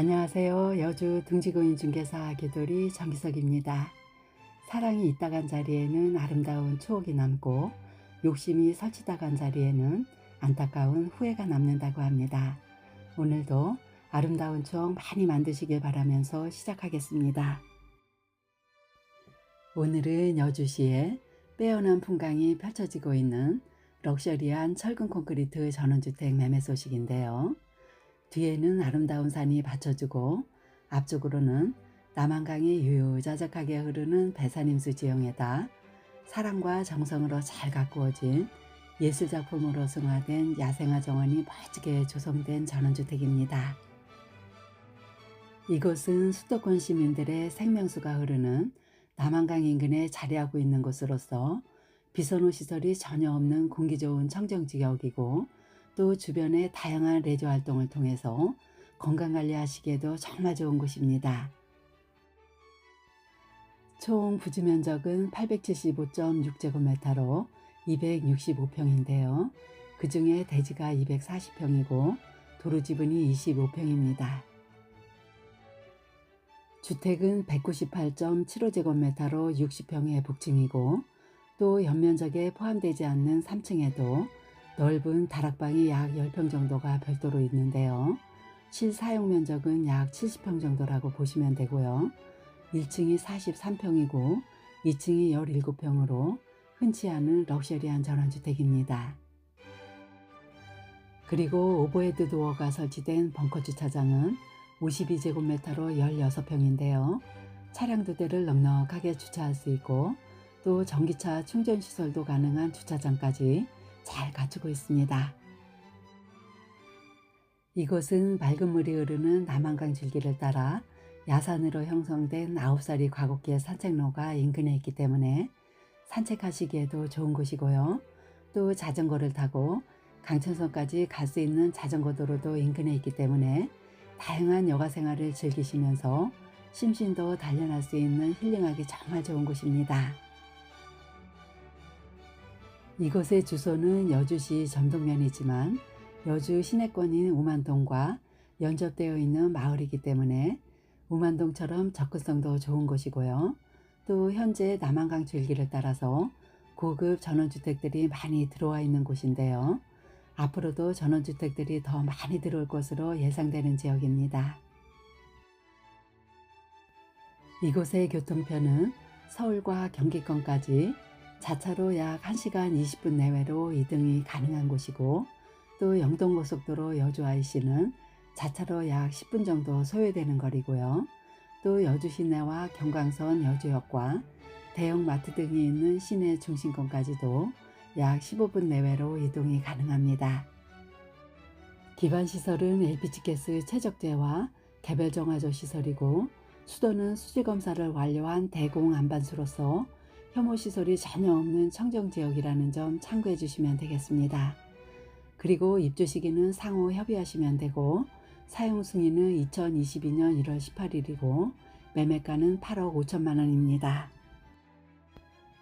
안녕하세요. 여주 등지구인중개사 개돌이 정기석입니다. 사랑이 있다 간 자리에는 아름다운 추억이 남고 욕심이 설치다 간 자리에는 안타까운 후회가 남는다고 합니다. 오늘도 아름다운 추억 많이 만드시길 바라면서 시작하겠습니다. 오늘은 여주시에 빼어난 풍광이 펼쳐지고 있는 럭셔리한 철근 콘크리트 전원주택 매매 소식인데요. 뒤에는 아름다운 산이 받쳐주고 앞쪽으로는 남한강이 유유자적하게 흐르는 배산임수 지형에다 사랑과 정성으로 잘 가꾸어진 예술작품으로 승화된 야생화 정원이 멋지게 조성된 전원주택입니다. 이곳은 수도권 시민들의 생명수가 흐르는 남한강 인근에 자리하고 있는 곳으로서 비선호 시설이 전혀 없는 공기 좋은 청정지역이고 또 주변의 다양한 레저 활동을 통해서 건강관리 하시기에도 정말 좋은 곳입니다. 총 부지 면적은 875.6제곱미터로 265평인데요. 그 중에 대지가 240평이고 도로 지분이 25평입니다. 주택은 198.75제곱미터로 60평의 복층이고 또 연면적에 포함되지 않는 3층에도 넓은 다락방이 약 10평 정도가 별도로 있는데요. 실사용 면적은 약 70평 정도라고 보시면 되고요. 1층이 43평이고 2층이 17평으로 흔치 않은 럭셔리한 전원주택입니다. 그리고 오버헤드 도어가 설치된 벙커 주차장은 52제곱미터로 16평인데요. 차량 2대를 넉넉하게 주차할 수 있고 또 전기차 충전시설도 가능한 주차장까지 잘 갖추고 있습니다. 이곳은 맑은 물이 흐르는 남한강 줄기를 따라 야산으로 형성된 9사리 과곶길 산책로가 인근에 있기 때문에 산책하시기에도 좋은 곳이고요. 또 자전거를 타고 강천선까지 갈 수 있는 자전거 도로도 인근에 있기 때문에 다양한 여가 생활을 즐기시면서 심신도 단련할 수 있는 힐링하기 정말 좋은 곳입니다. 이곳의 주소는 여주시 전동면이지만 여주 시내권인 우만동과 연접되어 있는 마을이기 때문에 우만동처럼 접근성도 좋은 곳이고요. 또 현재 남한강 줄기를 따라서 고급 전원주택들이 많이 들어와 있는 곳인데요. 앞으로도 전원주택들이 더 많이 들어올 것으로 예상되는 지역입니다. 이곳의 교통편은 서울과 경기권까지 자차로 약 1시간 20분 내외로 이동이 가능한 곳이고 또 영동고속도로 여주 IC는 자차로 약 10분 정도 소요되는 거리고요. 또 여주 시내와 경광선 여주역과 대형마트 등이 있는 시내 중심권까지도 약 15분 내외로 이동이 가능합니다. 기반시설은 LPG가스 최적재와 개별정화조 시설이고 수도는 수질검사를 완료한 대공 안반수로서 혐오시설이 전혀 없는 청정지역이라는 점 참고해 주시면 되겠습니다. 그리고 입주 시기는 상호 협의하시면 되고 사용 승인은 2022년 1월 18일이고 매매가는 8억 5천만 원입니다.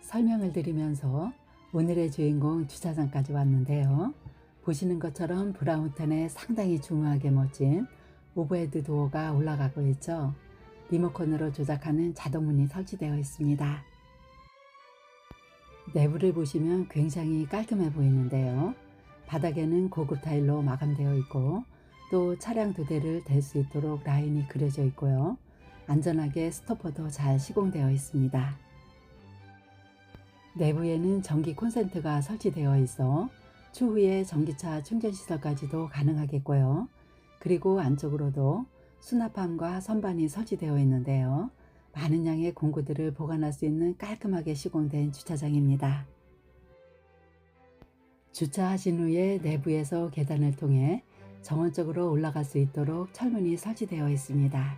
설명을 드리면서 오늘의 주인공 주차장까지 왔는데요. 보시는 것처럼 브라운턴에 상당히 중후하게 멋진 오버헤드 도어가 올라가고 있죠. 리모컨으로 조작하는 자동문이 설치되어 있습니다. 내부를 보시면 굉장히 깔끔해 보이는데요. 바닥에는 고급 타일로 마감되어 있고 또 차량 2대를 댈 수 있도록 라인이 그려져 있고요. 안전하게 스토퍼도 잘 시공되어 있습니다. 내부에는 전기 콘센트가 설치되어 있어 추후에 전기차 충전시설까지도 가능하겠고요. 그리고 안쪽으로도 수납함과 선반이 설치되어 있는데요. 많은 양의 공구들을 보관할 수 있는 깔끔하게 시공된 주차장입니다. 주차하신 후에 내부에서 계단을 통해 정원 쪽으로 올라갈 수 있도록 철문이 설치되어 있습니다.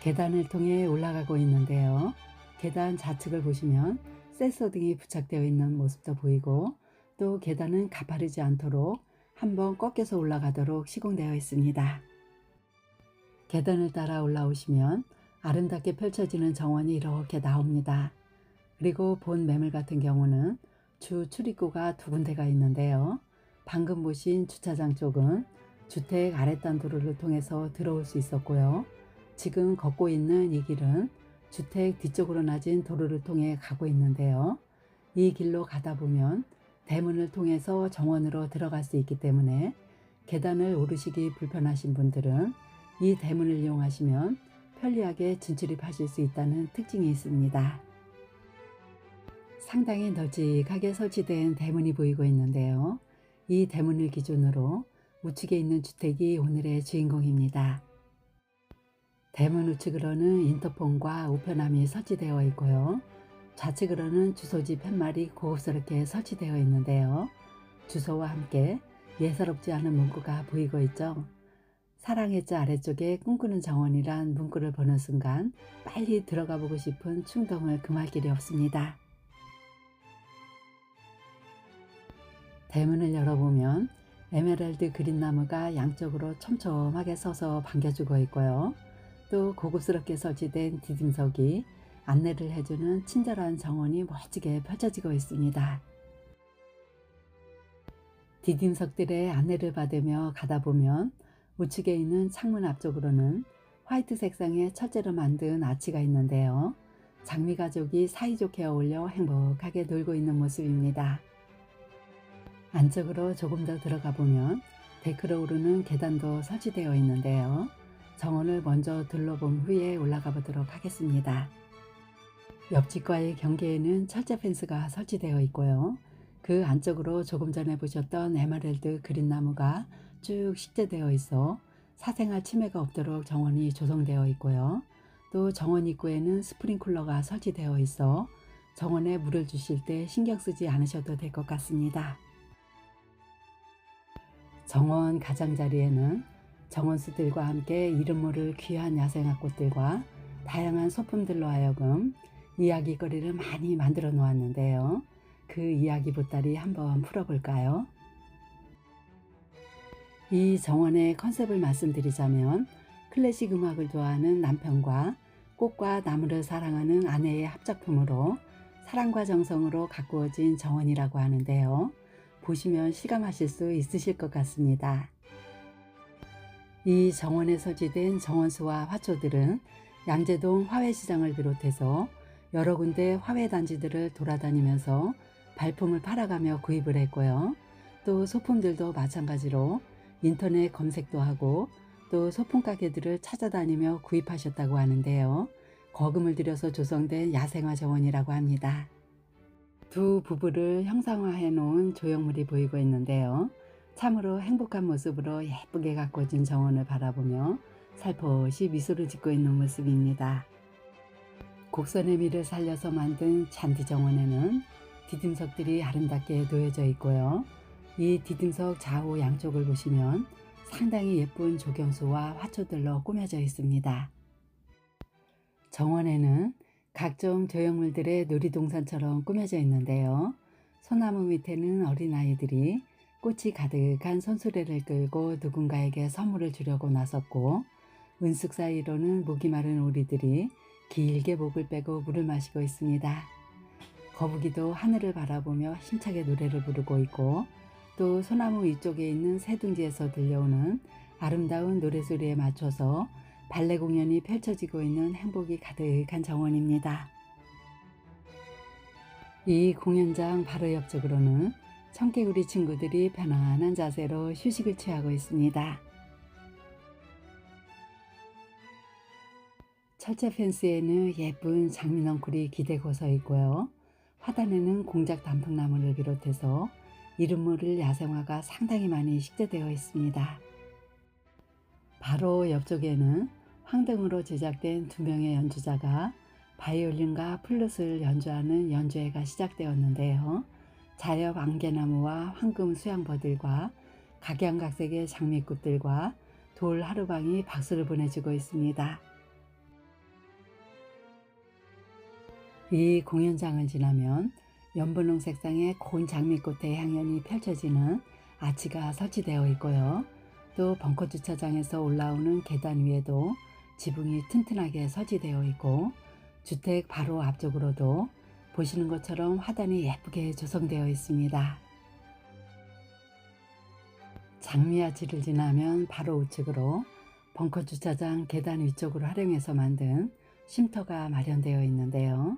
계단을 통해 올라가고 있는데요. 계단 좌측을 보시면 센서 등이 부착되어 있는 모습도 보이고 또 계단은 가파르지 않도록 한번 꺾여서 올라가도록 시공되어 있습니다. 계단을 따라 올라오시면 아름답게 펼쳐지는 정원이 이렇게 나옵니다. 그리고 본 매물 같은 경우는 주 출입구가 2군데가 있는데요. 방금 보신 주차장 쪽은 주택 아랫단 도로를 통해서 들어올 수 있었고요. 지금 걷고 있는 이 길은 주택 뒤쪽으로 낮은 도로를 통해 가고 있는데요. 이 길로 가다 보면 대문을 통해서 정원으로 들어갈 수 있기 때문에 계단을 오르시기 불편하신 분들은 이 대문을 이용하시면 편리하게 진출입하실 수 있다는 특징이 있습니다. 상당히 널찍하게 설치된 대문이 보이고 있는데요. 이 대문을 기준으로 우측에 있는 주택이 오늘의 주인공입니다. 대문 우측으로는 인터폰과 우편함이 설치되어 있고요. 좌측으로는 주소지 팻말이 고급스럽게 설치되어 있는데요. 주소와 함께 예사롭지 않은 문구가 보이고 있죠. 사랑의 자 아래쪽에 꿈꾸는 정원이란 문구를 보는 순간 빨리 들어가 보고 싶은 충동을 금할 길이 없습니다. 대문을 열어보면 에메랄드 그린 나무가 양쪽으로 촘촘하게 서서 반겨주고 있고요. 또 고급스럽게 설치된 디딤석이 안내를 해주는 친절한 정원이 멋지게 펼쳐지고 있습니다. 디딤석들의 안내를 받으며 가다 보면 우측에 있는 창문 앞쪽으로는 화이트 색상의 철제로 만든 아치가 있는데요. 장미 가족이 사이좋게 어울려 행복하게 놀고 있는 모습입니다. 안쪽으로 조금 더 들어가 보면 데크로 오르는 계단도 설치되어 있는데요. 정원을 먼저 둘러본 후에 올라가 보도록 하겠습니다. 옆집과의 경계에는 철제 펜스가 설치되어 있고요. 그 안쪽으로 조금 전에 보셨던 에메랄드 그린 나무가 쭉 식재되어 있어 사생활 침해가 없도록 정원이 조성되어 있고요. 또 정원 입구에는 스프링클러가 설치되어 있어 정원에 물을 주실 때 신경 쓰지 않으셔도 될 것 같습니다. 정원 가장자리에는 정원수들과 함께 이름 모를 귀한 야생화꽃들과 다양한 소품들로 하여금 이야기거리를 많이 만들어 놓았는데요. 그 이야기 보따리 한번 풀어볼까요? 이 정원의 컨셉을 말씀드리자면 클래식 음악을 좋아하는 남편과 꽃과 나무를 사랑하는 아내의 합작품으로 사랑과 정성으로 가꾸어진 정원이라고 하는데요. 보시면 실감하실 수 있으실 것 같습니다. 이 정원에 설치된 정원수와 화초들은 양재동 화훼시장을 비롯해서 여러 군데 화훼단지들을 돌아다니면서 발품을 팔아가며 구입을 했고요. 또 소품들도 마찬가지로 인터넷 검색도 하고 또 소품 가게들을 찾아다니며 구입하셨다고 하는데요. 거금을 들여서 조성된 야생화 정원이라고 합니다. 두 부부를 형상화해 놓은 조형물이 보이고 있는데요. 참으로 행복한 모습으로 예쁘게 가꿔진 정원을 바라보며 살포시 미소를 짓고 있는 모습입니다. 곡선의 미를 살려서 만든 잔디 정원에는 디딤석들이 아름답게 놓여져 있고요. 이 디딤석 좌우 양쪽을 보시면 상당히 예쁜 조경수와 화초들로 꾸며져 있습니다. 정원에는 각종 조형물들의 놀이동산처럼 꾸며져 있는데요. 소나무 밑에는 어린아이들이 꽃이 가득한 손수레를 끌고 누군가에게 선물을 주려고 나섰고, 은숙 사이로는 목이 마른 오리들이 길게 목을 빼고 물을 마시고 있습니다. 거북이도 하늘을 바라보며 힘차게 노래를 부르고 있고, 또 소나무 위쪽에 있는 새둥지에서 들려오는 아름다운 노래소리에 맞춰서 발레 공연이 펼쳐지고 있는 행복이 가득한 정원입니다. 이 공연장 바로 옆쪽으로는 청개구리 친구들이 편안한 자세로 휴식을 취하고 있습니다. 철제 펜스에는 예쁜 장미넝쿨이 기대고 서 있고요. 화단에는 공작 단풍나무를 비롯해서 이름 모를 야생화가 상당히 많이 식재되어 있습니다. 바로 옆쪽에는 황등으로 제작된 두 명의 연주자가 바이올린과 플룻을 연주하는 연주회가 시작되었는데요. 자엽 안개나무와 황금 수양버들과 각양각색의 장미꽃들과 돌 하루방이 박수를 보내주고 있습니다. 이 공연장을 지나면 연분홍 색상의 고운 장미꽃의 향연이 펼쳐지는 아치가 설치되어 있고요. 또 벙커 주차장에서 올라오는 계단 위에도 지붕이 튼튼하게 설치되어 있고, 주택 바로 앞쪽으로도 보시는 것처럼 화단이 예쁘게 조성되어 있습니다. 장미아지를 지나면 바로 우측으로 벙커 주차장 계단 위쪽으로 활용해서 만든 쉼터가 마련되어 있는데요.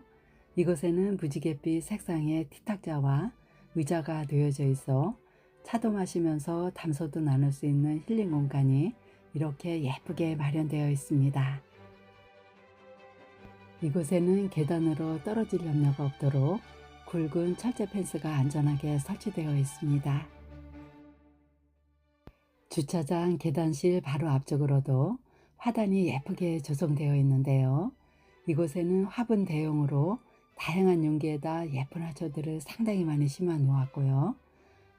이곳에는 무지갯빛 색상의 티탁자와 의자가 놓여져 있어 차도 마시면서 담소도 나눌 수 있는 힐링 공간이 이렇게 예쁘게 마련되어 있습니다. 이곳에는 계단으로 떨어질 염려가 없도록 굵은 철제 펜스가 안전하게 설치되어 있습니다. 주차장 계단실 바로 앞쪽으로도 화단이 예쁘게 조성되어 있는데요. 이곳에는 화분 대용으로 다양한 용기에다 예쁜 화초들을 상당히 많이 심어 놓았고요.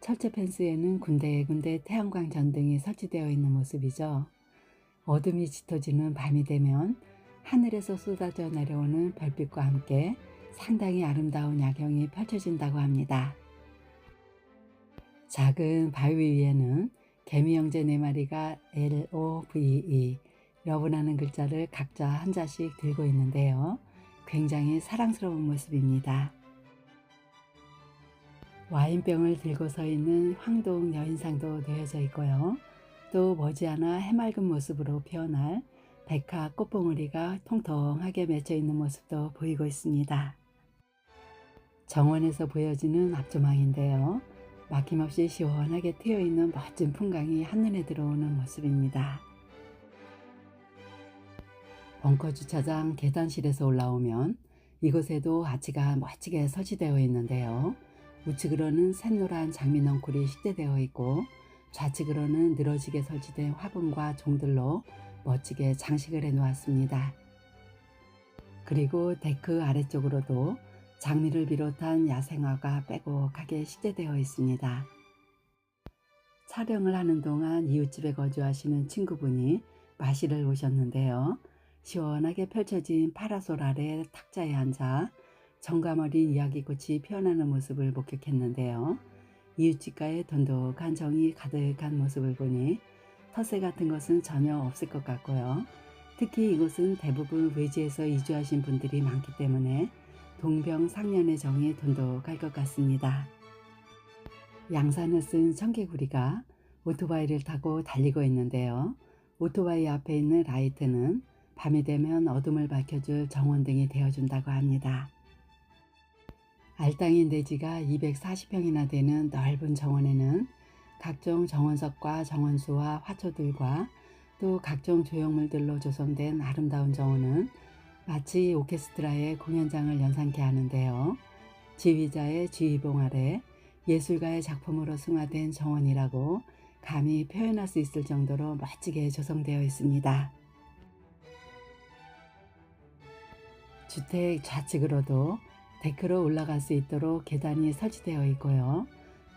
철제 펜스에는 군데군데 태양광 전등이 설치되어 있는 모습이죠. 어둠이 짙어지는 밤이 되면 하늘에서 쏟아져 내려오는 별빛과 함께 상당히 아름다운 야경이 펼쳐진다고 합니다. 작은 바위 위에는 개미 형제 4마리가 LOVE, 러브라는 글자를 각자 한 자씩 들고 있는데요. 굉장히 사랑스러운 모습입니다. 와인병을 들고 서 있는 황동 여인상도 놓여져 있고요. 또 머지않아 해맑은 모습으로 피어날 백화 꽃봉오리가 통통하게 맺혀 있는 모습도 보이고 있습니다. 정원에서 보여지는 앞조망인데요. 막힘없이 시원하게 트여있는 멋진 풍광이 한눈에 들어오는 모습입니다. 벙커 주차장 계단실에서 올라오면 이곳에도 아치가 멋지게 설치되어 있는데요. 우측으로는 샛노란 장미 넝쿨이 식재되어 있고 좌측으로는 늘어지게 설치된 화분과 종들로 멋지게 장식을 해 놓았습니다. 그리고 데크 아래쪽으로도 장미를 비롯한 야생화가 빼곡하게 식재되어 있습니다. 촬영을 하는 동안 이웃집에 거주하시는 친구분이 마시러 오셨는데요. 시원하게 펼쳐진 파라솔 아래 탁자에 앉아 정감 어린 이야기꽃이 피어나는 모습을 목격했는데요. 이웃집과의 돈독한 정이 가득한 모습을 보니 텃세 같은 것은 전혀 없을 것 같고요. 특히 이곳은 대부분 외지에서 이주하신 분들이 많기 때문에 동병상련의 정이 돈독할 것 같습니다. 양산을 쓴 청개구리가 오토바이를 타고 달리고 있는데요. 오토바이 앞에 있는 라이트는 밤이 되면 어둠을 밝혀줄 정원등이 되어준다고 합니다. 알땅인 대지가 240평이나 되는 넓은 정원에는 각종 정원석과 정원수와 화초들과 또 각종 조형물들로 조성된 아름다운 정원은 마치 오케스트라의 공연장을 연상케 하는데요. 지휘자의 지휘봉 아래 예술가의 작품으로 승화된 정원이라고 감히 표현할 수 있을 정도로 멋지게 조성되어 있습니다. 주택 좌측으로도 데크로 올라갈 수 있도록 계단이 설치되어 있고요.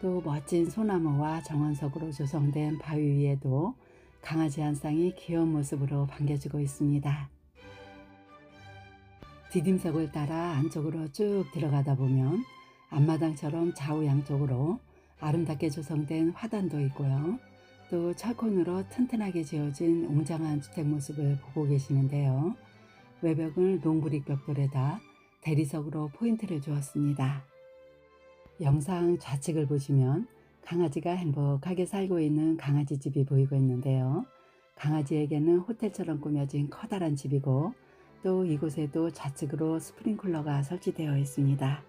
또 멋진 소나무와 정원석으로 조성된 바위 위에도 강아지 한 쌍이 귀여운 모습으로 반겨주고 있습니다. 디딤석을 따라 안쪽으로 쭉 들어가다 보면 앞마당처럼 좌우 양쪽으로 아름답게 조성된 화단도 있고요. 또 철콘으로 튼튼하게 지어진 웅장한 주택 모습을 보고 계시는데요. 외벽을 농브릭 벽돌에다 대리석으로 포인트를 주었습니다. 영상 좌측을 보시면 강아지가 행복하게 살고 있는 강아지 집이 보이고 있는데요. 강아지에게는 호텔처럼 꾸며진 커다란 집이고 또 이곳에도 좌측으로 스프링클러가 설치되어 있습니다.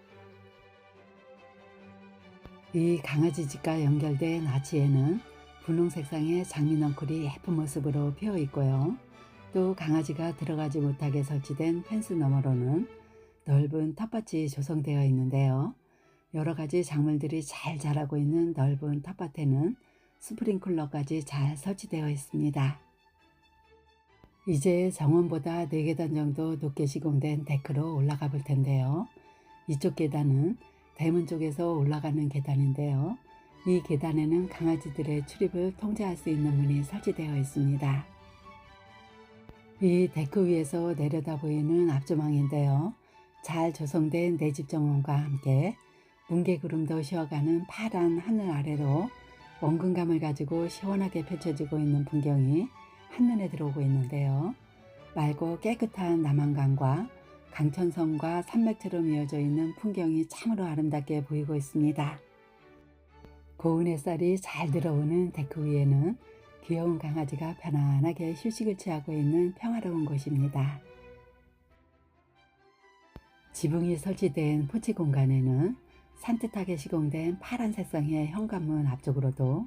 이 강아지 집과 연결된 아치에는 분홍 색상의 장미 넝쿨이 예쁜 모습으로 피어 있고요. 또 강아지가 들어가지 못하게 설치된 펜스 너머로는 넓은 텃밭이 조성되어 있는데요. 여러 가지 작물들이 잘 자라고 있는 넓은 텃밭에는 스프링클러까지 잘 설치되어 있습니다. 이제 정원보다 4계단 정도 높게 시공된 데크로 올라가 볼 텐데요. 이쪽 계단은 대문 쪽에서 올라가는 계단인데요. 이 계단에는 강아지들의 출입을 통제할 수 있는 문이 설치되어 있습니다. 이 데크 위에서 내려다 보이는 앞조망인데요. 잘 조성된 내 집 정원과 함께 뭉게구름도 쉬어가는 파란 하늘 아래로 원근감을 가지고 시원하게 펼쳐지고 있는 풍경이 한눈에 들어오고 있는데요. 맑고 깨끗한 남한강과 강천성과 산맥처럼 이어져 있는 풍경이 참으로 아름답게 보이고 있습니다. 고운 햇살이 잘 들어오는 데크 위에는 귀여운 강아지가 편안하게 휴식을 취하고 있는 평화로운 곳입니다. 지붕이 설치된 포치 공간에는 산뜻하게 시공된 파란 색상의 현관문 앞쪽으로도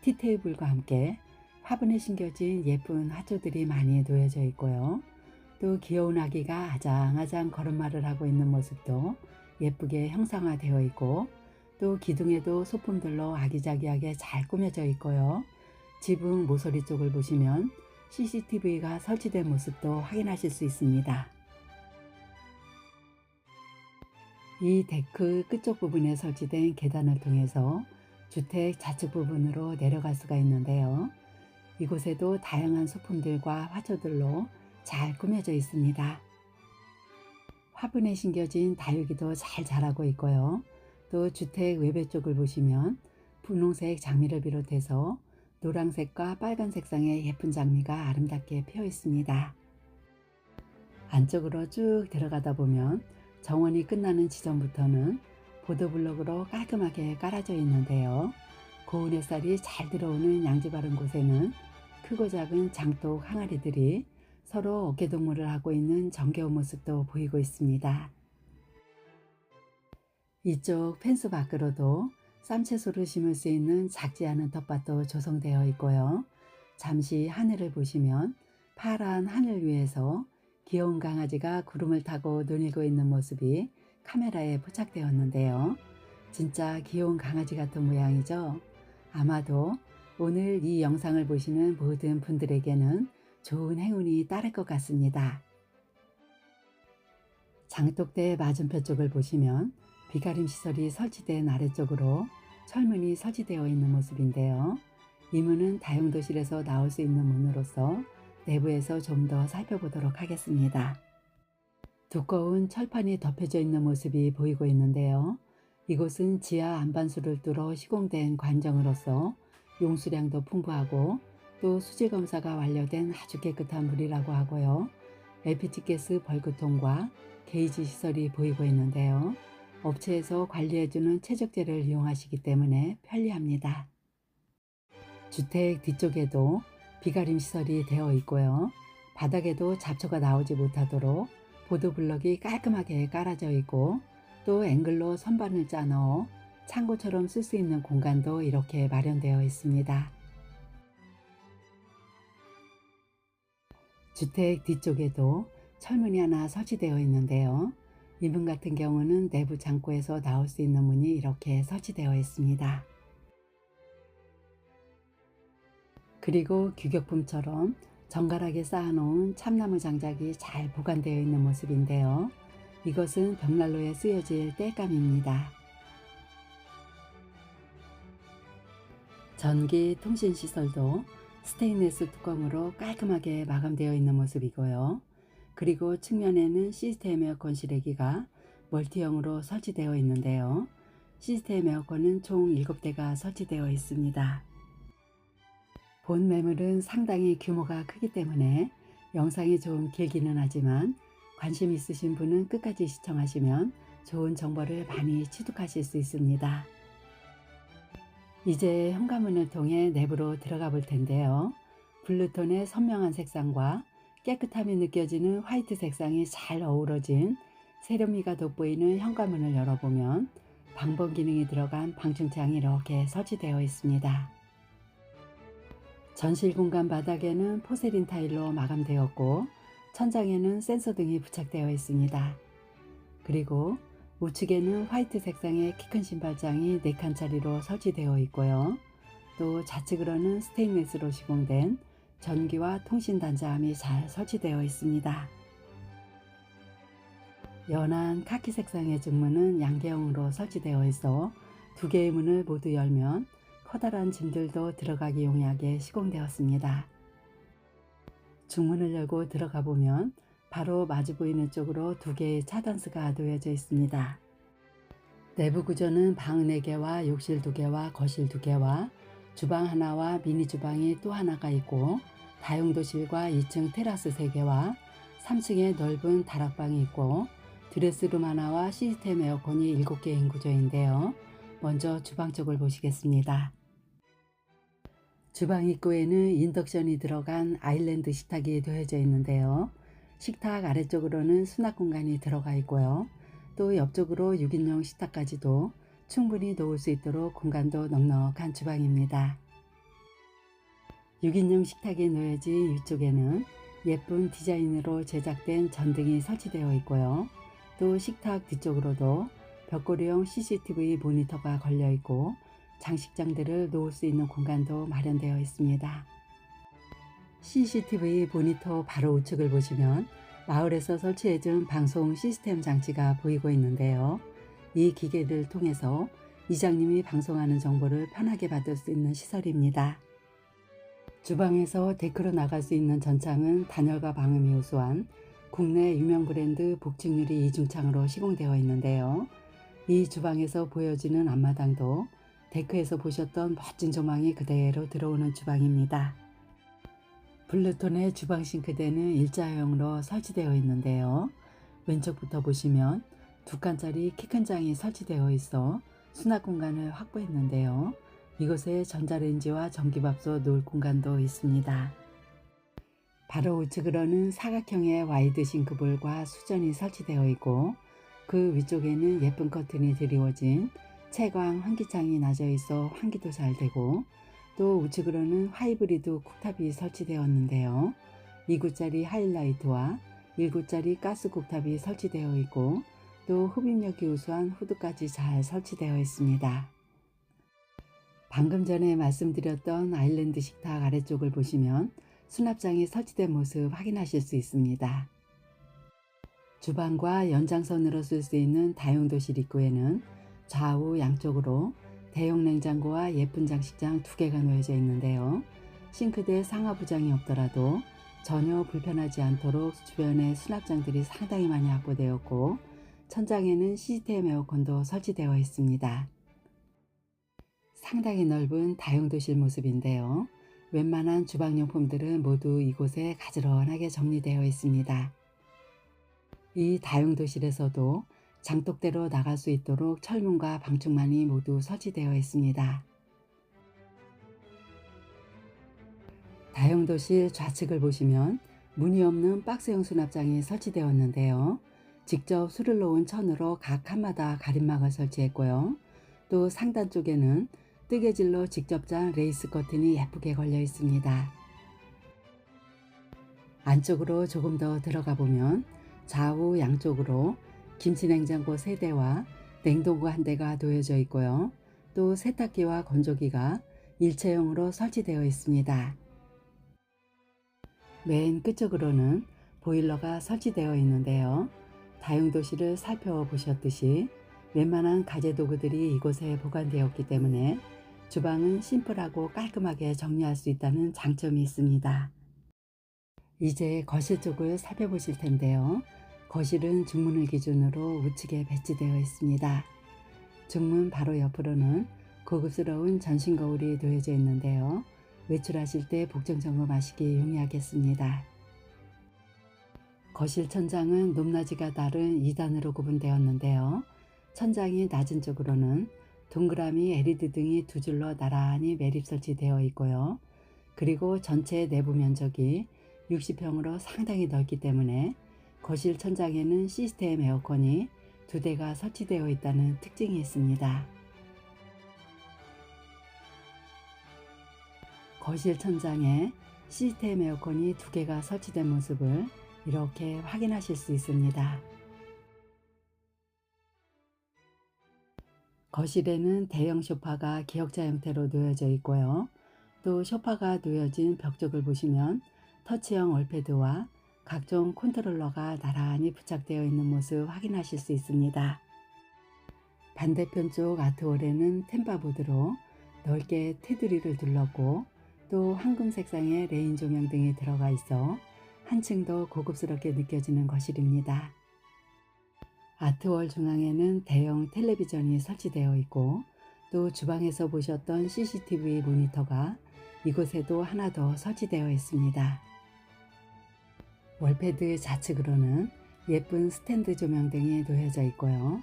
티테이블과 함께 화분에 심겨진 예쁜 화초들이 많이 놓여져 있고요. 또 귀여운 아기가 아장아장 걸음마를 하고 있는 모습도 예쁘게 형상화되어 있고, 또 기둥에도 소품들로 아기자기하게 잘 꾸며져 있고요. 지붕 모서리 쪽을 보시면 CCTV가 설치된 모습도 확인하실 수 있습니다. 이 데크 끝쪽 부분에 설치된 계단을 통해서 주택 좌측 부분으로 내려갈 수가 있는데요. 이곳에도 다양한 소품들과 화초들로 잘 꾸며져 있습니다. 화분에 심겨진 다육이도 잘 자라고 있고요. 또 주택 외벽 쪽을 보시면 분홍색 장미를 비롯해서 노란색과 빨간 색상의 예쁜 장미가 아름답게 피어 있습니다. 안쪽으로 쭉 들어가다 보면 정원이 끝나는 지점부터는 보도블록으로 깔끔하게 깔아져 있는데요. 고운 햇살이 잘 들어오는 양지 바른 곳에는 크고 작은 장독 항아리들이 서로 어깨동무를 하고 있는 정겨운 모습도 보이고 있습니다. 이쪽 펜스 밖으로도 쌈채소를 심을 수 있는 작지 않은 텃밭도 조성되어 있고요. 잠시 하늘을 보시면 파란 하늘 위에서 귀여운 강아지가 구름을 타고 눈일고 있는 모습이 카메라에 포착되었는데요. 진짜 귀여운 강아지 같은 모양이죠. 아마도 오늘 이 영상을 보시는 모든 분들에게는 좋은 행운이 따를 것 같습니다. 장독대 맞은편 쪽을 보시면 비가림 시설이 설치된 아래쪽으로 철문이 설치되어 있는 모습인데요. 이 문은 다용도실에서 나올 수 있는 문으로서 내부에서 좀 더 살펴보도록 하겠습니다. 두꺼운 철판이 덮여져 있는 모습이 보이고 있는데요. 이곳은 지하 안반수를 뚫어 시공된 관정으로서 용수량도 풍부하고 또 수질 검사가 완료된 아주 깨끗한 물이라고 하고요. LPG가스 벌크통과 게이지 시설이 보이고 있는데요. 업체에서 관리해주는 최적재를 이용하시기 때문에 편리합니다. 주택 뒤쪽에도 비가림 시설이 되어 있고요. 바닥에도 잡초가 나오지 못하도록 보도블럭이 깔끔하게 깔아져 있고, 또 앵글로 선반을 짜 넣어 창고처럼 쓸 수 있는 공간도 이렇게 마련되어 있습니다. 주택 뒤쪽에도 철문이 하나 설치되어 있는데요. 이 문 같은 경우는 내부 창고에서 나올 수 있는 문이 이렇게 설치되어 있습니다. 그리고 규격품처럼 정갈하게 쌓아놓은 참나무 장작이 잘 보관되어 있는 모습인데요. 이것은 벽난로에 쓰여질 땔감입니다. 전기 통신 시설도 스테인리스 뚜껑으로 깔끔하게 마감되어 있는 모습이고요. 그리고 측면에는 시스템 에어컨 실외기가 멀티형으로 설치되어 있는데요. 시스템 에어컨은 총 7대가 설치되어 있습니다. 본 매물은 상당히 규모가 크기 때문에 영상이 좀 길기는 하지만 관심 있으신 분은 끝까지 시청하시면 좋은 정보를 많이 취득하실 수 있습니다. 이제 현관문을 통해 내부로 들어가 볼 텐데요. 블루톤의 선명한 색상과 깨끗함이 느껴지는 화이트 색상이 잘 어우러진 세련미가 돋보이는 현관문을 열어보면 방범 기능이 들어간 방충창이 이렇게 설치되어 있습니다. 전실 공간 바닥에는 포세린 타일로 마감되었고, 천장에는 센서 등이 부착되어 있습니다. 그리고 우측에는 화이트 색상의 키 큰 신발장이 4칸짜리로 설치되어 있고요. 또 좌측으로는 스테인리스로 시공된 전기와 통신 단자함이 잘 설치되어 있습니다. 연한 카키 색상의 중문은 양개형으로 설치되어 있어 2개의 문을 모두 열면 커다란 짐들도 들어가기 용이하게 시공되었습니다. 중문을 열고 들어가 보면 바로 마주 보이는 쪽으로 2개의 차단스가 놓여져 있습니다. 내부 구조는 방 4개와 욕실 2개와 거실 2개와 주방 하나와 미니 주방이 또 하나가 있고, 다용도실과 2층 테라스 3개와 3층에 넓은 다락방이 있고, 드레스룸 하나와 시스템 에어컨이 7개인 구조인데요. 먼저 주방 쪽을 보시겠습니다. 주방 입구에는 인덕션이 들어간 아일랜드 식탁이 놓여져 있는데요. 식탁 아래쪽으로는 수납 공간이 들어가 있고요. 또 옆쪽으로 6인용 식탁까지도 충분히 놓을 수 있도록 공간도 넉넉한 주방입니다. 6인용 식탁이 놓여진 위쪽에는 예쁜 디자인으로 제작된 전등이 설치되어 있고요. 또 식탁 뒤쪽으로도 벽걸이용 CCTV 모니터가 걸려 있고 장식장들을 놓을 수 있는 공간도 마련되어 있습니다. CCTV 모니터 바로 우측을 보시면 마을에서 설치해준 방송 시스템 장치가 보이고 있는데요. 이 기계를 통해서 이장님이 방송하는 정보를 편하게 받을 수 있는 시설입니다. 주방에서 데크로 나갈 수 있는 전창은 단열과 방음이 우수한 국내 유명 브랜드 복층유리 이중창으로 시공되어 있는데요. 이 주방에서 보여지는 앞마당도 데크에서 보셨던 멋진 조망이 그대로 들어오는 주방입니다. 블루톤의 주방 싱크대는 일자형으로 설치되어 있는데요. 왼쪽부터 보시면 2칸짜리 키 큰 장이 설치되어 있어 수납 공간을 확보했는데요. 이곳에 전자레인지와 전기밥솥 놓을 공간도 있습니다. 바로 우측으로는 사각형의 와이드 싱크볼과 수전이 설치되어 있고 그 위쪽에는 예쁜 커튼이 드리워진 채광 환기창이 나져 있어 환기도 잘 되고 또 우측으로는 하이브리드 쿡탑이 설치되었는데요. 2구짜리 하이라이트와 1구짜리 가스 쿡탑이 설치되어 있고 또 흡입력이 우수한 후드까지 잘 설치되어 있습니다. 방금 전에 말씀드렸던 아일랜드 식탁 아래쪽을 보시면 수납장이 설치된 모습 확인하실 수 있습니다. 주방과 연장선으로 쓸 수 있는 다용도실 입구에는 좌우 양쪽으로 대용 냉장고와 예쁜 장식장 2개가 놓여져 있는데요. 싱크대 상하부장이 없더라도 전혀 불편하지 않도록 주변에 수납장들이 상당히 많이 확보되었고 천장에는 시스템 에어컨도 설치되어 있습니다. 상당히 넓은 다용도실 모습인데요. 웬만한 주방용품들은 모두 이곳에 가지런하게 정리되어 있습니다. 이 다용도실에서도 장독대로 나갈 수 있도록 철문과 방충망이 모두 설치되어 있습니다. 다용도실 좌측을 보시면 문이 없는 박스형 수납장이 설치되었는데요. 직접 술을 놓은 천으로 각 칸마다 가림막을 설치했고요. 또 상단 쪽에는 뜨개질로 직접 짠 레이스 커튼이 예쁘게 걸려 있습니다. 안쪽으로 조금 더 들어가 보면 좌우 양쪽으로 김치냉장고 3대와 냉동고 1대가 놓여져 있고요. 또 세탁기와 건조기가 일체형으로 설치되어 있습니다. 맨 끝쪽으로는 보일러가 설치되어 있는데요. 다용도실을 살펴보셨듯이 웬만한 가재도구들이 이곳에 보관되었기 때문에 주방은 심플하고 깔끔하게 정리할 수 있다는 장점이 있습니다. 이제 거실 쪽을 살펴보실 텐데요. 거실은 중문을 기준으로 우측에 배치되어 있습니다. 중문 바로 옆으로는 고급스러운 전신 거울이 놓여져 있는데요. 외출하실 때 복정 점검하시기 용이하겠습니다. 거실 천장은 높낮이가 다른 2단으로 구분되었는데요. 천장이 낮은 쪽으로는 동그라미 LED 등이 2줄로 나란히 매립 설치되어 있고요. 그리고 전체 내부 면적이 60평으로 상당히 넓기 때문에 거실 천장에는 시스템 에어컨이 2대가 설치되어 있다는 특징이 있습니다. 거실 천장에 시스템 에어컨이 2개가 설치된 모습을 이렇게 확인하실 수 있습니다. 거실에는 대형 소파가 기역자 형태로 놓여져 있고요. 또 소파가 놓여진 벽 쪽을 보시면 터치형 월패드와 각종 컨트롤러가 나란히 부착되어 있는 모습 확인하실 수 있습니다. 반대편 쪽 아트월에는 템바보드로 넓게 테두리를 둘렀고 또 황금 색상의 레인 조명 등이 들어가 있어 한층 더 고급스럽게 느껴지는 거실입니다. 아트월 중앙에는 대형 텔레비전이 설치되어 있고 또 주방에서 보셨던 CCTV 모니터가 이곳에도 하나 더 설치되어 있습니다. 월패드 좌측으로는 예쁜 스탠드 조명 등이 놓여져 있고요.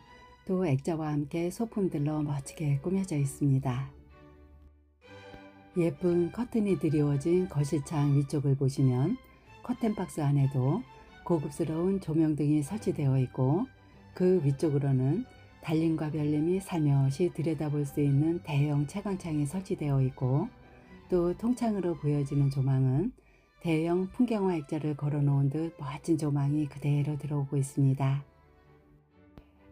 또 액자와 함께 소품들로 멋지게 꾸며져 있습니다. 예쁜 커튼이 드리워진 거실창 위쪽을 보시면 커튼박스 안에도 고급스러운 조명등이 설치되어 있고, 그 위쪽으로는 달림과 별림이 살며시 들여다볼 수 있는 대형 채광창이 설치되어 있고, 또 통창으로 보여지는 조망은 대형 풍경화 액자를 걸어놓은 듯 멋진 조망이 그대로 들어오고 있습니다.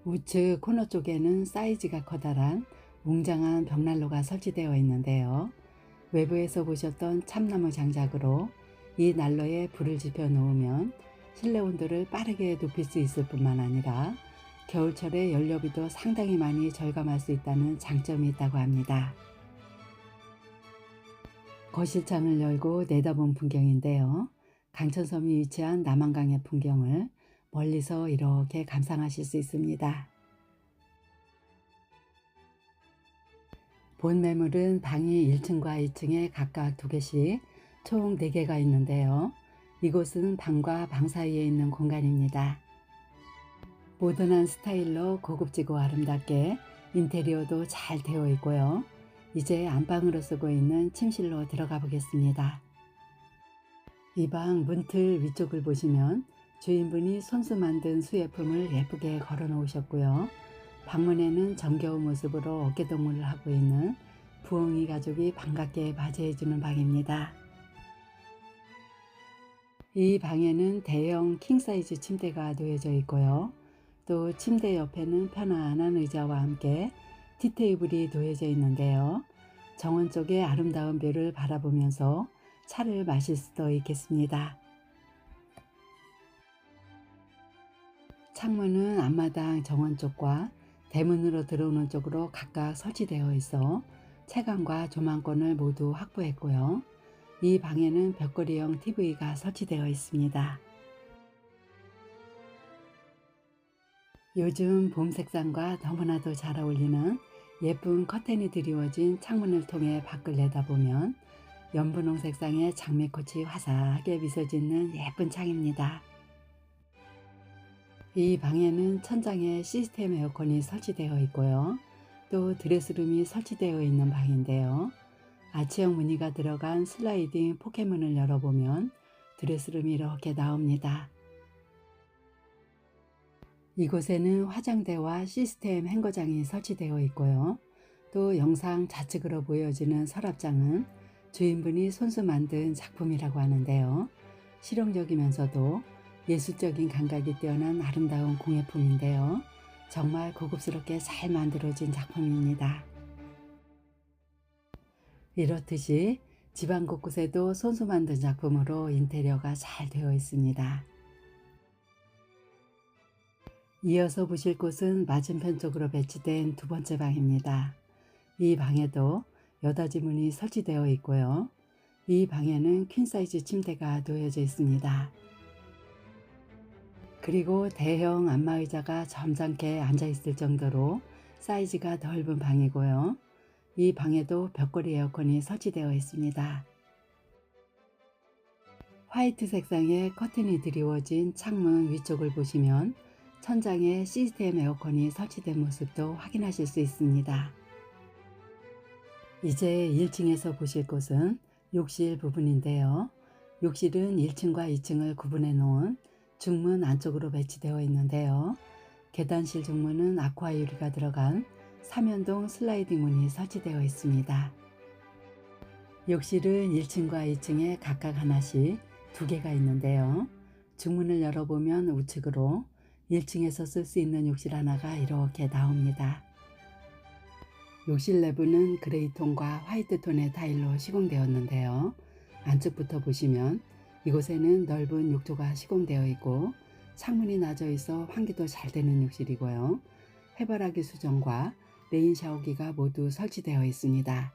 우측 코너 쪽에는 사이즈가 커다란 웅장한 벽난로가 설치되어 있는데요. 외부에서 보셨던 참나무 장작으로 이 난로에 불을 지펴 놓으면 실내 온도를 빠르게 높일 수 있을 뿐만 아니라 겨울철에 연료비도 상당히 많이 절감할 수 있다는 장점이 있다고 합니다. 거실창을 열고 내다본 풍경인데요. 강천섬이 위치한 남한강의 풍경을 멀리서 이렇게 감상하실 수 있습니다. 본 매물은 방이 1층과 2층에 각각 2개씩 총 4개가 있는데요. 이곳은 방과 방 사이에 있는 공간입니다. 모던한 스타일로 고급지고 아름답게 인테리어도 잘 되어 있고요. 이제 안방으로 쓰고 있는 침실로 들어가 보겠습니다. 이 방 문틀 위쪽을 보시면 주인분이 손수 만든 수예품을 예쁘게 걸어 놓으셨고요. 방문에는 정겨운 모습으로 어깨동무를 하고 있는 부엉이 가족이 반갑게 맞이해주는 방입니다. 이 방에는 대형 킹사이즈 침대가 놓여져 있고요. 또 침대 옆에는 편안한 의자와 함께 티테이블이 놓여져 있는데요. 정원 쪽의 아름다운 뷰를 바라보면서 차를 마실 수도 있겠습니다. 창문은 앞마당 정원 쪽과 대문으로 들어오는 쪽으로 각각 설치되어 있어 채광과 조망권을 모두 확보했고요. 이 방에는 벽걸이형 TV가 설치되어 있습니다. 요즘 봄 색상과 너무나도 잘 어울리는 예쁜 커튼이 드리워진 창문을 통해 밖을 내다보면 연분홍 색상의 장미꽃이 화사하게 미소 짓는 예쁜 창입니다. 이 방에는 천장에 시스템 에어컨이 설치되어 있고요. 또 드레스룸이 설치되어 있는 방인데요. 아치형 무늬가 들어간 슬라이딩 포켓문을 열어보면 드레스룸이 이렇게 나옵니다. 이곳에는 화장대와 시스템 행거장이 설치되어 있고요. 또 영상 좌측으로 보여지는 서랍장은 주인분이 손수 만든 작품이라고 하는데요. 실용적이면서도 예술적인 감각이 뛰어난 아름다운 공예품인데요. 정말 고급스럽게 잘 만들어진 작품입니다. 이렇듯이 집안 곳곳에도 손수 만든 작품으로 인테리어가 잘 되어 있습니다. 이어서 보실 곳은 맞은편 쪽으로 배치된 2번째 방입니다. 이 방에도 여닫이 문이 설치되어 있고요. 이 방에는 퀸사이즈 침대가 놓여져 있습니다. 그리고 대형 안마의자가 점잖게 앉아있을 정도로 사이즈가 넓은 방이고요. 이 방에도 벽걸이 에어컨이 설치되어 있습니다. 화이트 색상의 커튼이 드리워진 창문 위쪽을 보시면 천장에 시스템 에어컨이 설치된 모습도 확인하실 수 있습니다. 이제 1층에서 보실 곳은 욕실 부분인데요. 욕실은 1층과 2층을 구분해 놓은 중문 안쪽으로 배치되어 있는데요. 계단실 중문은 아쿠아 유리가 들어간 3연동 슬라이딩 문이 설치되어 있습니다. 욕실은 1층과 2층에 각각 하나씩 2개가 있는데요. 중문을 열어보면 우측으로 1층에서 쓸 수 있는 욕실 하나가 이렇게 나옵니다. 욕실 내부는 그레이톤과 화이트톤의 타일로 시공되었는데요. 안쪽부터 보시면 이곳에는 넓은 욕조가 시공되어 있고 창문이 나져 있어 환기도 잘 되는 욕실이고요. 해바라기 수전과 레인 샤워기가 모두 설치되어 있습니다.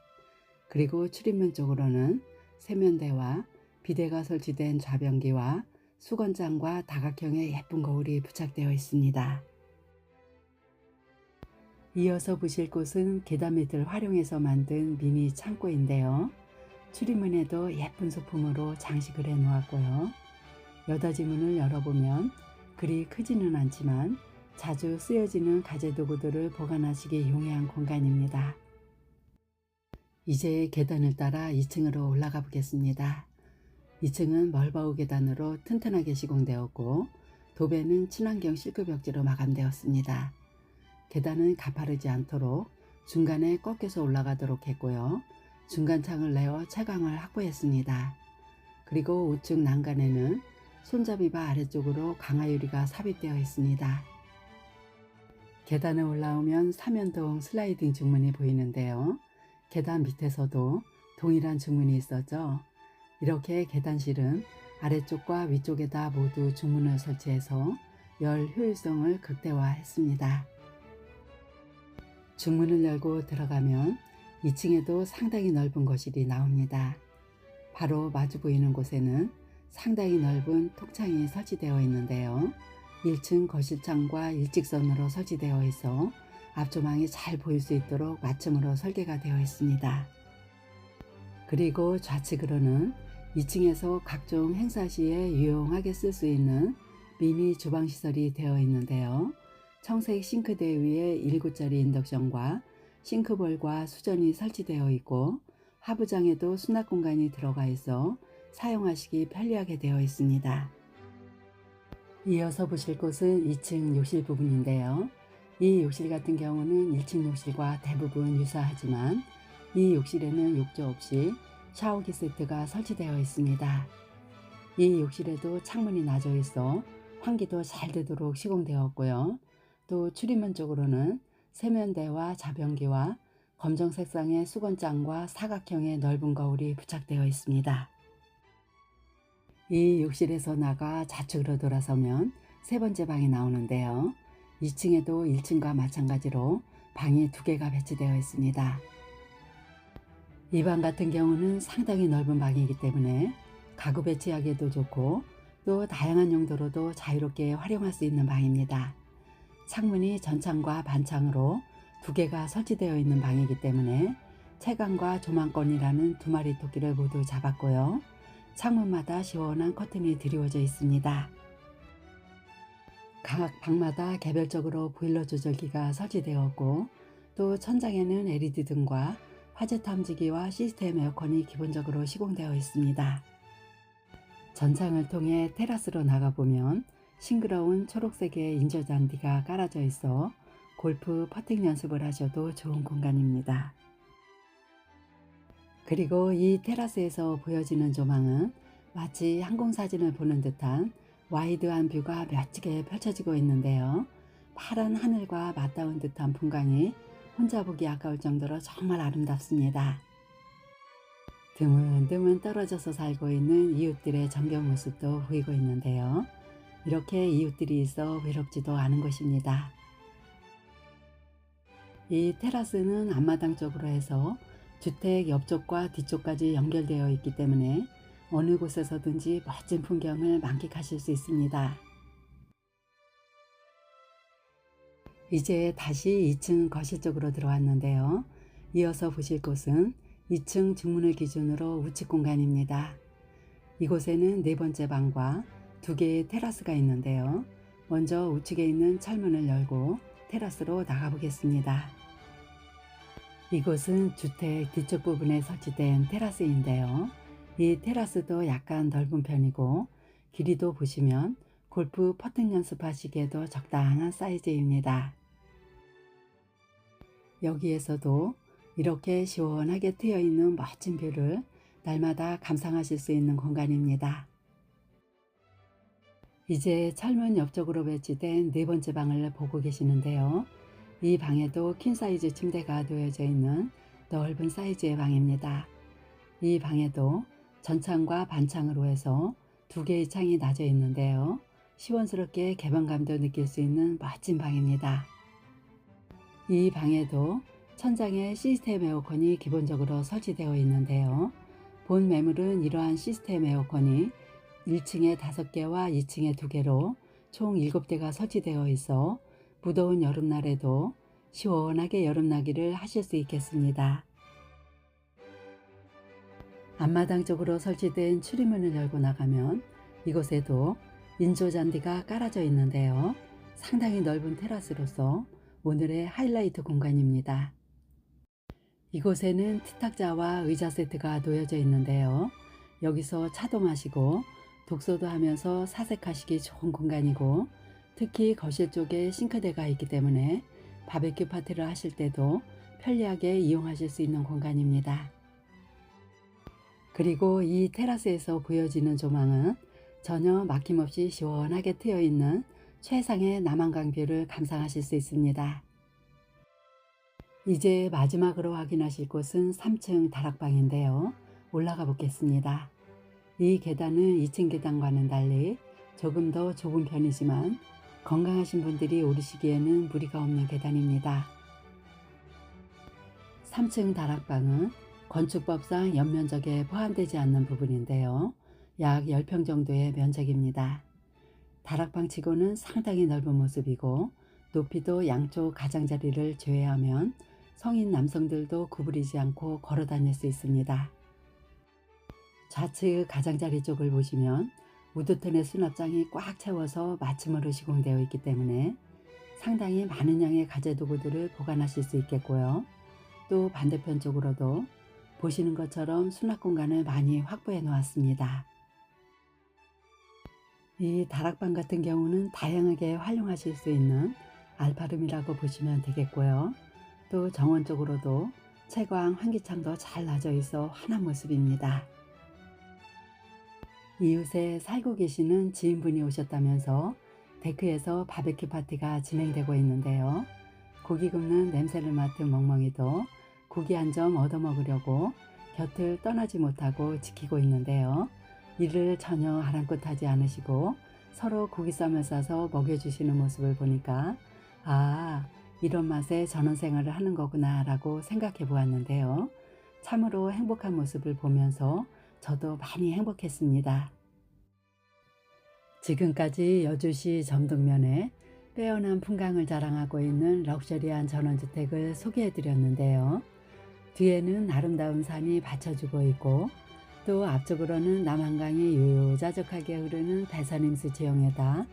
그리고 출입문 쪽으로는 세면대와 비데가 설치된 좌변기와 수건장과 다각형의 예쁜 거울이 부착되어 있습니다. 이어서 보실 곳은 계단 밑을 활용해서 만든 미니 창고인데요. 출입문에도 예쁜 소품으로 장식을 해 놓았고요. 여닫이 문을 열어보면 그리 크지는 않지만 자주 쓰여지는 가재도구들을 보관하시기 용이한 공간입니다. 이제 계단을 따라 2층으로 올라가 보겠습니다. 2층은 멀바우 계단으로 튼튼하게 시공되었고 도배는 친환경 실크 벽지로 마감되었습니다. 계단은 가파르지 않도록 중간에 꺾여서 올라가도록 했고요. 중간창을 내어 채광을 확보했습니다. 그리고 우측 난간에는 손잡이바 아래쪽으로 강화유리가 삽입되어 있습니다. 계단을 올라오면 삼연동 슬라이딩 중문이 보이는데요. 계단 밑에서도 동일한 중문이 있었죠. 이렇게 계단실은 아래쪽과 위쪽에다 모두 중문을 설치해서 열 효율성을 극대화했습니다. 중문을 열고 들어가면 2층에도 상당히 넓은 거실이 나옵니다. 바로 마주 보이는 곳에는 상당히 넓은 톡창이 설치되어 있는데요. 1층 거실창과 일직선으로 설치되어 있어 앞조망이 잘 보일 수 있도록 맞춤으로 설계가 되어 있습니다. 그리고 좌측으로는 2층에서 각종 행사 시에 유용하게 쓸 수 있는 미니 주방 시설이 되어 있는데요. 청색 싱크대 위에 1구짜리 인덕션과 싱크볼과 수전이 설치되어 있고 하부장에도 수납 공간이 들어가 있어 사용하시기 편리하게 되어 있습니다. 이어서 보실 곳은 2층 욕실 부분인데요. 이 욕실 같은 경우는 1층 욕실과 대부분 유사하지만 이 욕실에는 욕조 없이 샤워기 세트가 설치되어 있습니다. 이 욕실에도 창문이 나져 있어 환기도 잘 되도록 시공되었고요. 또 출입문 쪽으로는 세면대와 자변기와 검정 색상의 수건장과 사각형의 넓은 거울이 부착되어 있습니다. 이 욕실에서 나가 좌측으로 돌아서면 세 번째 방이 나오는데요. 2층에도 1층과 마찬가지로 방이 2개가 배치되어 있습니다. 이 방 같은 경우는 상당히 넓은 방이기 때문에 가구 배치하기에도 좋고 또 다양한 용도로도 자유롭게 활용할 수 있는 방입니다. 창문이 전창과 반창으로 2개가 설치되어 있는 방이기 때문에 채광과 조망권이라는 2마리 토끼를 모두 잡았고요. 창문마다 시원한 커튼이 드리워져 있습니다. 각 방마다 개별적으로 보일러 조절기가 설치되었고 또 천장에는 LED 등과 화재 탐지기와 시스템 에어컨이 기본적으로 시공되어 있습니다. 전창을 통해 테라스로 나가보면 싱그러운 초록색의 인조잔디가 깔아져 있어 골프 퍼팅 연습을 하셔도 좋은 공간입니다. 그리고 이 테라스에서 보여지는 조망은 마치 항공사진을 보는 듯한 와이드한 뷰가 멋지게 펼쳐지고 있는데요. 파란 하늘과 맞닿은 듯한 풍광이 혼자 보기 아까울 정도로 정말 아름답습니다. 드문드문 떨어져서 살고 있는 이웃들의 정겨운 모습도 보이고 있는데요. 이렇게 이웃들이 있어 외롭지도 않은 곳입니다. 이 테라스는 앞마당 쪽으로 해서 주택 옆쪽과 뒤쪽까지 연결되어 있기 때문에 어느 곳에서든지 멋진 풍경을 만끽하실 수 있습니다. 이제 다시 2층 거실 쪽으로 들어왔는데요. 이어서 보실 곳은 2층 중문을 기준으로 우측 공간입니다. 이곳에는 4번째 방과 2개의 테라스가 있는데요. 먼저 우측에 있는 철문을 열고 테라스로 나가 보겠습니다. 이곳은 주택 뒤쪽 부분에 설치된 테라스인데요. 이 테라스도 약간 넓은 편이고 길이도 보시면 골프 퍼팅 연습하시기에도 적당한 사이즈입니다. 여기에서도 이렇게 시원하게 트여있는 멋진 뷰를 날마다 감상하실 수 있는 공간입니다. 이제 철문 옆쪽으로 배치된 4번째 방을 보고 계시는데요. 이 방에도 퀸 사이즈 침대가 놓여져 있는 넓은 사이즈의 방입니다. 이 방에도 전창과 반창으로 해서 2개의 창이 나져 있는데요. 시원스럽게 개방감도 느낄 수 있는 멋진 방입니다. 이 방에도 천장에 시스템 에어컨이 기본적으로 설치되어 있는데요. 본 매물은 이러한 시스템 에어컨이 1층에 5개와 2층에 2개로 총 7대가 설치되어 있어 무더운 여름날에도 시원하게 여름나기를 하실 수 있겠습니다. 앞마당 쪽으로 설치된 출입문을 열고 나가면 이곳에도 인조잔디가 깔아져 있는데요. 상당히 넓은 테라스로서 오늘의 하이라이트 공간입니다. 이곳에는 티탁자와 의자 세트가 놓여져 있는데요. 여기서 차도 마시고 독서도 하면서 사색하시기 좋은 공간이고, 특히 거실 쪽에 싱크대가 있기 때문에 바베큐 파티를 하실 때도 편리하게 이용하실 수 있는 공간입니다. 그리고 이 테라스에서 보여지는 조망은 전혀 막힘없이 시원하게 트여 있는 최상의 남한강 뷰를 감상하실 수 있습니다. 이제 마지막으로 확인하실 곳은 3층 다락방인데요. 올라가 보겠습니다. 이 계단은 2층 계단과는 달리 조금 더 좁은 편이지만 건강하신 분들이 오르시기에는 무리가 없는 계단입니다. 3층 다락방은 건축법상 연면적에 포함되지 않는 부분인데요. 약 10평 정도의 면적입니다. 다락방 치고는 상당히 넓은 모습이고, 높이도 양쪽 가장자리를 제외하면 성인 남성들도 구부리지 않고 걸어 다닐 수 있습니다. 좌측 가장자리 쪽을 보시면 우드턴의 수납장이 꽉 채워서 마침으로 시공되어 있기 때문에 상당히 많은 양의 가재 도구들을 보관하실 수 있겠고요. 또 반대편 쪽으로도 보시는 것처럼 수납 공간을 많이 확보해 놓았습니다. 이 다락방 같은 경우는 다양하게 활용하실 수 있는 알파룸이라고 보시면 되겠고요. 또 정원 쪽으로도 채광 환기창도 잘 놔져 있어 환한 모습입니다. 이웃에 살고 계시는 지인분이 오셨다면서 데크에서 바베큐 파티가 진행되고 있는데요. 고기 굽는 냄새를 맡은 멍멍이도 고기 한 점 얻어먹으려고 곁을 떠나지 못하고 지키고 있는데요. 이를 전혀 아랑곳하지 않으시고 서로 고기쌈을 싸서 먹여주시는 모습을 보니까, 아, 이런 맛에 전원생활을 하는 거구나 라고 생각해 보았는데요. 참으로 행복한 모습을 보면서 저도 많이 행복했습니다. 지금까지 여주시 점등면에 빼어난 풍광을 자랑하고 있는 럭셔리한 전원주택을 소개해 드렸는데요. 뒤에는 아름다운 산이 받쳐주고 있고, 또 앞쪽으로는 남한강이 유유자적하게 흐르는 배선임수 지형에다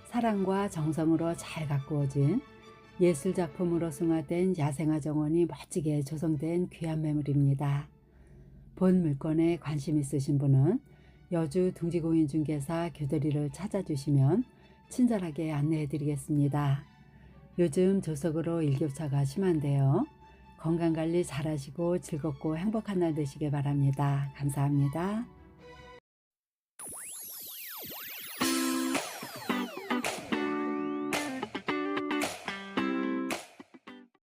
사랑과 정성으로 잘 가꾸어진 예술작품으로 승화된 야생화 정원이 멋지게 조성된 귀한 매물입니다. 본 물건에 관심 있으신 분은 여주 둥지공인중개사 교대리를 찾아주시면 친절하게 안내해 드리겠습니다. 요즘 조석으로 일교차가 심한데요. 건강관리 잘 하시고 즐겁고 행복한 날 되시길 바랍니다. 감사합니다.